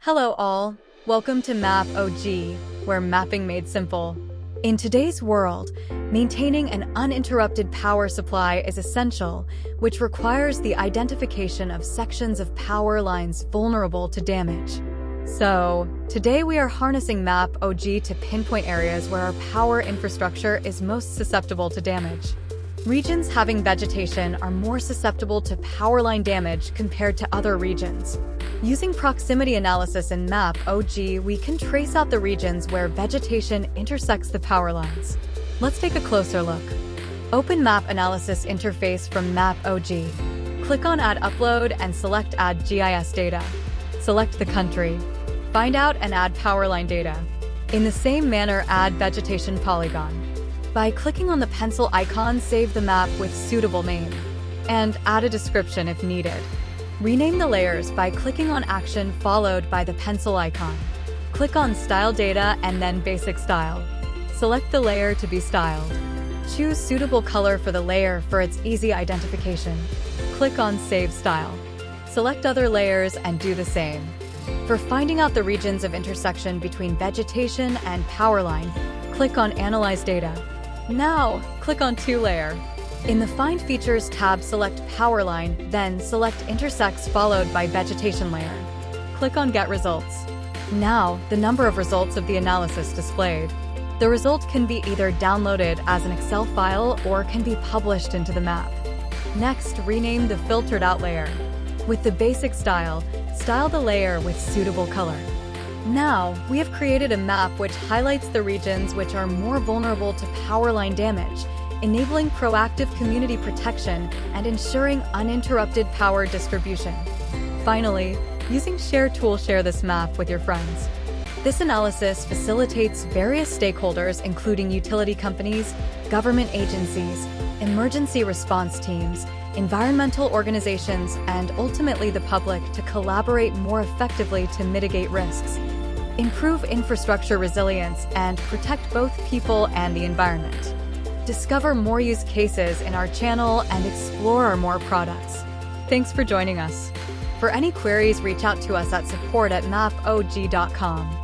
Hello all, welcome to MAPOG, where mapping made simple. In today's world, maintaining an uninterrupted power supply is essential, which requires the identification of sections of power lines vulnerable to damage. So, today we are harnessing MAPOG to pinpoint areas where our power infrastructure is most susceptible to damage. Regions having vegetation are more susceptible to power line damage compared to other regions. Using proximity analysis in MAPOG, we can trace out the regions where vegetation intersects the power lines. Let's take a closer look. Open Map Analysis interface from MAPOG. Click on Add Upload and select Add GIS Data. Select the country. Find out and add Powerline Data. In the same manner, add Vegetation Polygon. By clicking on the pencil icon, save the map with suitable name. And add a description if needed. Rename the layers by clicking on Action followed by the pencil icon. Click on Style Data and then Basic Style. Select the layer to be styled. Choose suitable color for the layer for its easy identification. Click on Save Style. Select other layers and do the same. For finding out the regions of intersection between vegetation and power line, click on Analyze Data. Now, click on Two-Layer. In the Find Features tab, select Powerline, then select Intersects followed by Vegetation Layer. Click on Get Results. Now, the number of results of the analysis displayed. The result can be either downloaded as an Excel file or can be published into the map. Next, rename the filtered out layer. With the basic style, style the layer with suitable color. Now, we have created a map which highlights the regions which are more vulnerable to power line damage, enabling proactive community protection and ensuring uninterrupted power distribution. Finally, using Share tool, share this map with your friends. This analysis facilitates various stakeholders, including utility companies, government agencies, emergency response teams, environmental organizations, and ultimately the public to collaborate more effectively to mitigate risks, improve infrastructure resilience, and protect both people and the environment. Discover more use cases in our channel and explore our more products. Thanks for joining us. For any queries, reach out to us at support@mapog.com.